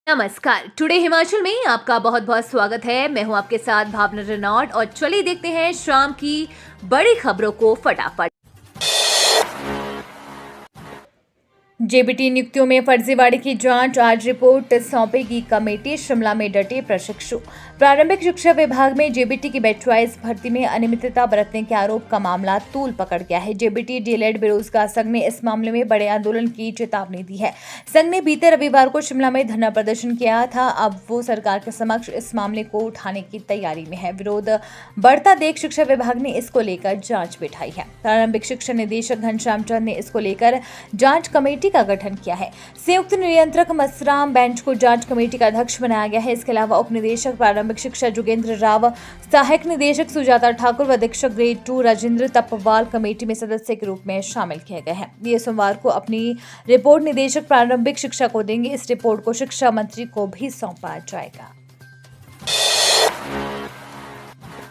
नमस्कार। टुडे हिमाचल में आपका बहुत बहुत स्वागत है। मैं हूं आपके साथ भावना रेनॉल्ड और चलिए देखते हैं शाम की बड़ी खबरों को फटाफट। जेबीटी नियुक्तियों में फर्जीवाड़े की जांच, आज रिपोर्ट सौंपेगी कमेटी। शिमला में डटे प्रशिक्षु। प्रारंभिक शिक्षा विभाग में जेबीटी की बैच वाइज भर्ती में अनियमितता बरतने के आरोप का मामला तूल पकड़ गया है। जेबीटी डीएलएड बेरोजगार संघ ने इस मामले में बड़े आंदोलन की चेतावनी दी है। संघ ने बीते रविवार को शिमला में धरना प्रदर्शन किया था। अब वो सरकार के समक्ष इस मामले को उठाने की तैयारी में है। विरोध बढ़ता देख शिक्षा विभाग ने इसको लेकर जांच बिठाई है। प्रारंभिक शिक्षा निदेशक घनश्याम चंद ने इसको लेकर जांच कमेटी का गठन किया है। संयुक्त नियंत्रक मसराम बेंच को जांच कमेटी का अध्यक्ष बनाया गया है। इसके अलावा उप निदेशक प्रारंभिक शिक्षा जोगेंद्र राव, सहायक निदेशक सुजाता ठाकुर व अधीक्षक ग्रेड 2 राजेंद्र तपवाल कमेटी में सदस्य के रूप में शामिल किए गए हैं। ये सोमवार को अपनी रिपोर्ट निदेशक प्रारंभिक शिक्षा को देंगे। इस रिपोर्ट को शिक्षा मंत्री को भी सौंपा जाएगा।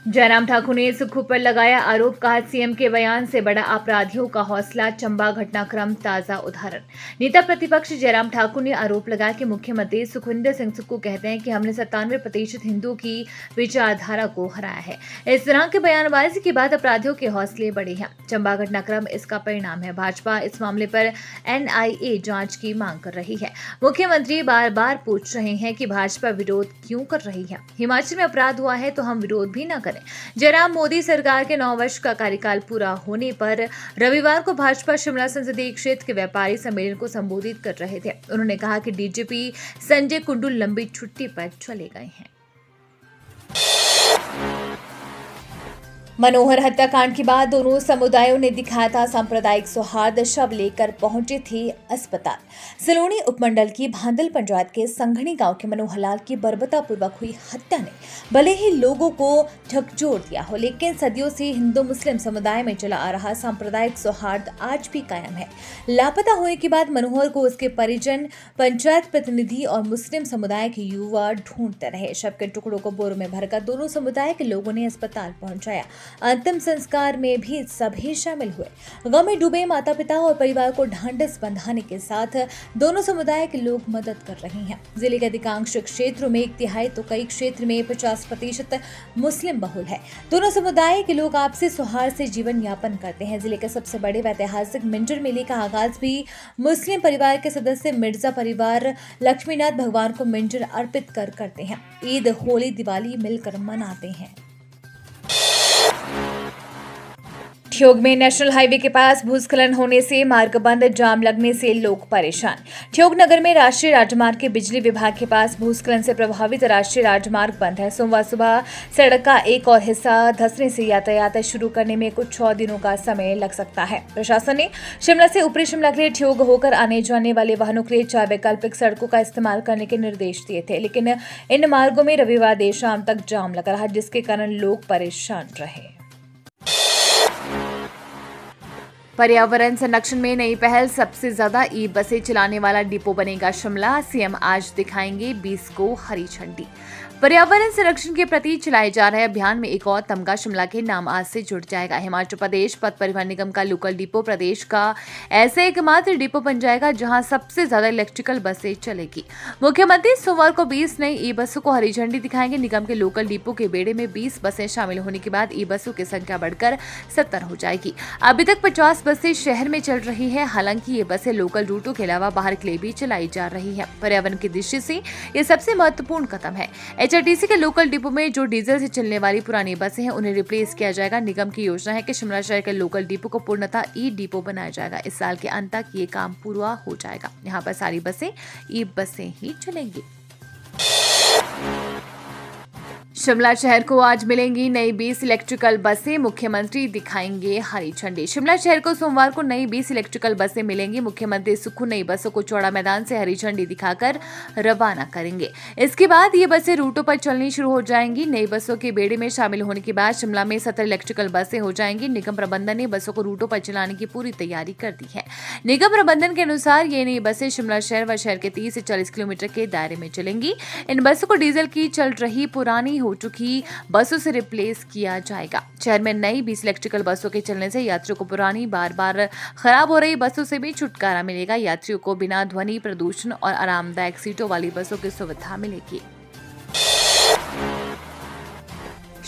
जयराम ठाकुर ने सुक्खू पर लगाया आरोप, कहा सीएम के बयान से बड़ा अपराधियों का हौसला। चंबा घटनाक्रम ताजा उदाहरण। नेता प्रतिपक्ष जयराम ठाकुर ने आरोप लगाया कि मुख्यमंत्री सुखविंदर सिंह सुक्खू कहते हैं कि हमने 97% हिंदुओं की विचारधारा को हराया है। इस तरह के बयानबाजी के बाद अपराधियों के हौसले बढ़े हैं। चंबा घटनाक्रम इसका परिणाम है। भाजपा इस मामले पर एनआईए जांच की मांग कर रही है। मुख्यमंत्री बार बार पूछ रहे हैं कि भाजपा विरोध क्यों कर रही है। हिमाचल में अपराध हुआ है तो हम विरोध भी न करें। जयराम, मोदी सरकार के 9 वर्ष का कार्यकाल पूरा होने पर रविवार को भाजपा शिमला संसदीय क्षेत्र के व्यापारी सम्मेलन को संबोधित कर रहे थे। उन्होंने कहा कि डीजीपी संजय कुंडू लंबी छुट्टी पर चले गए हैं। मनोहर हत्याकांड के बाद दोनों समुदायों ने दिखाया था सांप्रदायिक सौहार्द। शव लेकर पहुंचे थे अस्पताल। सलोनी उपमंडल की भांदल पंचायत के संघनी गांव के मनोहर लाल की बर्बरतापूर्वक हुई हत्या ने भले ही लोगों को झकझोर दिया हो, लेकिन सदियों से हिंदू मुस्लिम समुदाय में चला आ रहा सांप्रदायिक सौहार्द आज भी कायम है। लापता होने के बाद मनोहर को उसके परिजन, पंचायत प्रतिनिधि और मुस्लिम समुदाय के युवा ढूंढते रहे। शव के टुकड़ों को बोरों में भरकर दोनों समुदाय के लोगों ने अस्पताल पहुंचाया। अंतिम संस्कार में भी सभी शामिल हुए। गम में डूबे माता पिता और परिवार को ढांढस बंधाने के साथ दोनों समुदाय के लोग मदद कर रहे हैं। जिले के अधिकांश क्षेत्रों में 1/3 तो कई क्षेत्र में 50% मुस्लिम बहुल है। दोनों समुदाय के लोग आपसी सौहार्द से जीवन यापन करते हैं। जिले के सबसे बड़े व ऐतिहासिक मिंजर मेले का आगाज भी मुस्लिम परिवार के सदस्य मिर्जा परिवार लक्ष्मीनाथ भगवान को मिंजर अर्पित कर करते हैं। ईद, होली, दिवाली मिलकर मनाते हैं। ठियोग में नेशनल हाईवे के पास भूस्खलन होने से मार्ग बंद, जाम लगने से लोग परेशान। ठियोग नगर में राष्ट्रीय राजमार्ग के बिजली विभाग के पास भूस्खलन से प्रभावित राष्ट्रीय राजमार्ग बंद है। सोमवार सुबह सड़क का एक और हिस्सा धंसने से यातायात शुरू करने में कुछ और दिनों का समय लग सकता है। प्रशासन ने शिमला से ऊपरी शिमला के लिए ठियोग होकर आने जाने वाले वाहनों के लिए 4 वैकल्पिक सड़कों का इस्तेमाल करने के निर्देश दिए थे, लेकिन इन मार्गों में रविवार देर शाम तक जाम लगा रहा, जिसके कारण लोग परेशान रहे। पर्यावरण संरक्षण में नई पहल, सबसे ज्यादा ई बसें चलाने वाला डिपो बनेगा शिमला। सीएम आज दिखाएंगे 20 को हरी झंडी। पर्यावरण संरक्षण के प्रति चलाए जा रहे अभियान में एक और तमगा शिमला के नाम आज से जुड़ जाएगा। हिमाचल प्रदेश पथ परिवहन निगम का लोकल डिपो प्रदेश का ऐसे एकमात्र डिपो बन जाएगा जहां सबसे ज्यादा इलेक्ट्रिकल बसें चलेगी। मुख्यमंत्री सोमवार को 20 नई ई बसों को हरी झंडी दिखाएंगे। निगम के लोकल डिपो के बेड़े में 20 बसें शामिल होने के बाद ई बसों की संख्या बढ़कर 70 हो जाएगी। अभी तक 50 बसें शहर में चल रही है। हालांकि ये बसें लोकल रूटों के अलावा बाहर के लिए भी चलाई जा रही है। पर्यावरण की दृष्टि से ये सबसे महत्वपूर्ण कदम है। एचआरटीसी के लोकल डिपो में जो डीजल से चलने वाली पुरानी बसें हैं उन्हें रिप्लेस किया जाएगा। निगम की योजना है कि शिमला शहर के लोकल डिपो को पूर्णतः ई डिपो बनाया जाएगा। इस साल के अंत तक ये काम पूरा हो जाएगा। यहाँ पर सारी बसें ई बसें ही चलेंगी। शिमला शहर को आज मिलेंगी नई 20 इलेक्ट्रिकल बसें, मुख्यमंत्री दिखाएंगे हरी झंडी। शिमला शहर को सोमवार को नई 20 इलेक्ट्रिकल बसें मिलेंगी। मुख्यमंत्री सुक्खू नई बसों को चौड़ा मैदान से हरी झंडी दिखाकर रवाना करेंगे। इसके बाद ये बसें रूटों पर चलनी शुरू हो जाएंगी। नई बसों के बेड़े में शामिल होने के बाद शिमला में 17 इलेक्ट्रिकल बसें हो जाएंगी। निगम प्रबंधन ने बसों को रूटों पर चलाने की पूरी तैयारी कर दी है। निगम प्रबंधन के अनुसार ये नई बसें शिमला शहर व शहर के 30 से 40 किलोमीटर के दायरे में चलेंगी। इन बसों को डीजल की चल रही पुरानी हो चुकी बसों से रिप्लेस किया जाएगा। शहर में नई 20 इलेक्ट्रिकल बसों के चलने से यात्रियों को पुरानी बार बार खराब हो रही बसों से भी छुटकारा मिलेगा। यात्रियों को बिना ध्वनि प्रदूषण और आरामदायक सीटों वाली बसों की सुविधा मिलेगी।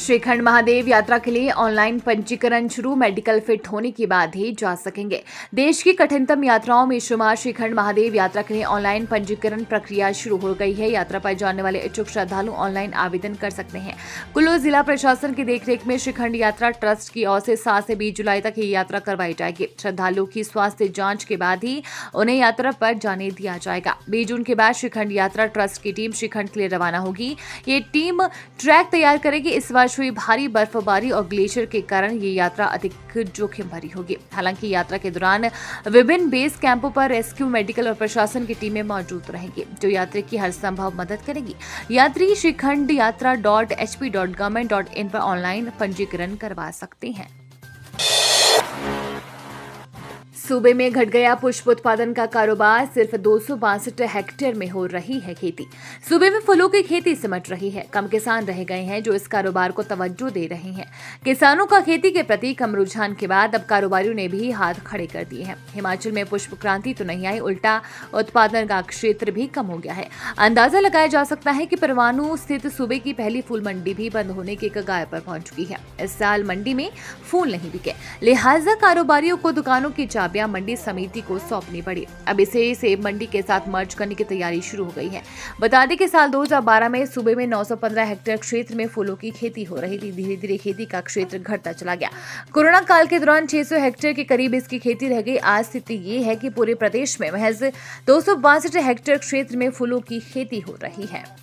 श्रीखंड महादेव यात्रा के लिए ऑनलाइन पंजीकरण शुरू। मेडिकल फिट होने के बाद ही जा सकेंगे। देश की कठिनतम यात्राओं में शुमार श्रीखंड महादेव यात्रा के लिए ऑनलाइन पंजीकरण प्रक्रिया शुरू हो गई है। यात्रा पर जाने वाले इच्छुक श्रद्धालु ऑनलाइन आवेदन कर सकते हैं। कुल्लू जिला प्रशासन की देखरेख में श्रीखंड यात्रा ट्रस्ट की ओर से 7 से 20 जुलाई तक ये यात्रा करवाई जाएगी। श्रद्धालु की स्वास्थ्य जांच के बाद ही उन्हें यात्रा पर जाने दिया जाएगा। 20 जून के बाद श्रीखंड यात्रा ट्रस्ट की टीम श्रीखंड के लिए रवाना होगी। ये टीम ट्रैक तैयार करेगी। इस वर्ष हुई भारी बर्फबारी और ग्लेशियर के कारण ये यात्रा अधिक जोखिम भरी होगी। हालांकि यात्रा के दौरान विभिन्न बेस कैंपों पर रेस्क्यू, मेडिकल और प्रशासन की टीमें मौजूद रहेंगी, जो यात्री की हर संभव मदद करेगी। यात्री shrikhand.yatra.hp.government.in पर ऑनलाइन पंजीकरण करवा सकते हैं। सूबे में घट गया पुष्प उत्पादन का कारोबार। सिर्फ 262 हेक्टेयर में हो रही है खेती। सूबे में फूलों की खेती सिमट रही है। कम किसान रह गए हैं जो इस कारोबार को तवज्जो दे रहे हैं। किसानों का खेती के प्रति कम रुझान के बाद अब कारोबारियों ने भी हाथ खड़े कर दिए हैं। हिमाचल में पुष्प क्रांति तो नहीं आई, उल्टा उत्पादन का क्षेत्र भी कम हो गया है। अंदाजा लगाया जा सकता है कि परवाणु स्थित सूबे की पहली फूल मंडी भी बंद होने के कगार पर पहुंच चुकी है। इस साल मंडी में फूल नहीं बिके, लिहाजा कारोबारियों को दुकानों की चाबियां मंडी समिति को सौंपनी पड़ी। अब इसे सेब मंडी के साथ मर्ज करने की तैयारी शुरू हो गई है। बता दें कि साल 2012 में सूबे में 915 हेक्टेयर क्षेत्र में फूलों की खेती हो रही थी। धीरे धीरे खेती का क्षेत्र घटता चला गया। कोरोना काल के दौरान 600 हेक्टेयर के करीब इसकी खेती रह गई। आज स्थिति ये है कि पूरे प्रदेश में महज 262 हेक्टेयर क्षेत्र में फूलों की खेती हो रही है।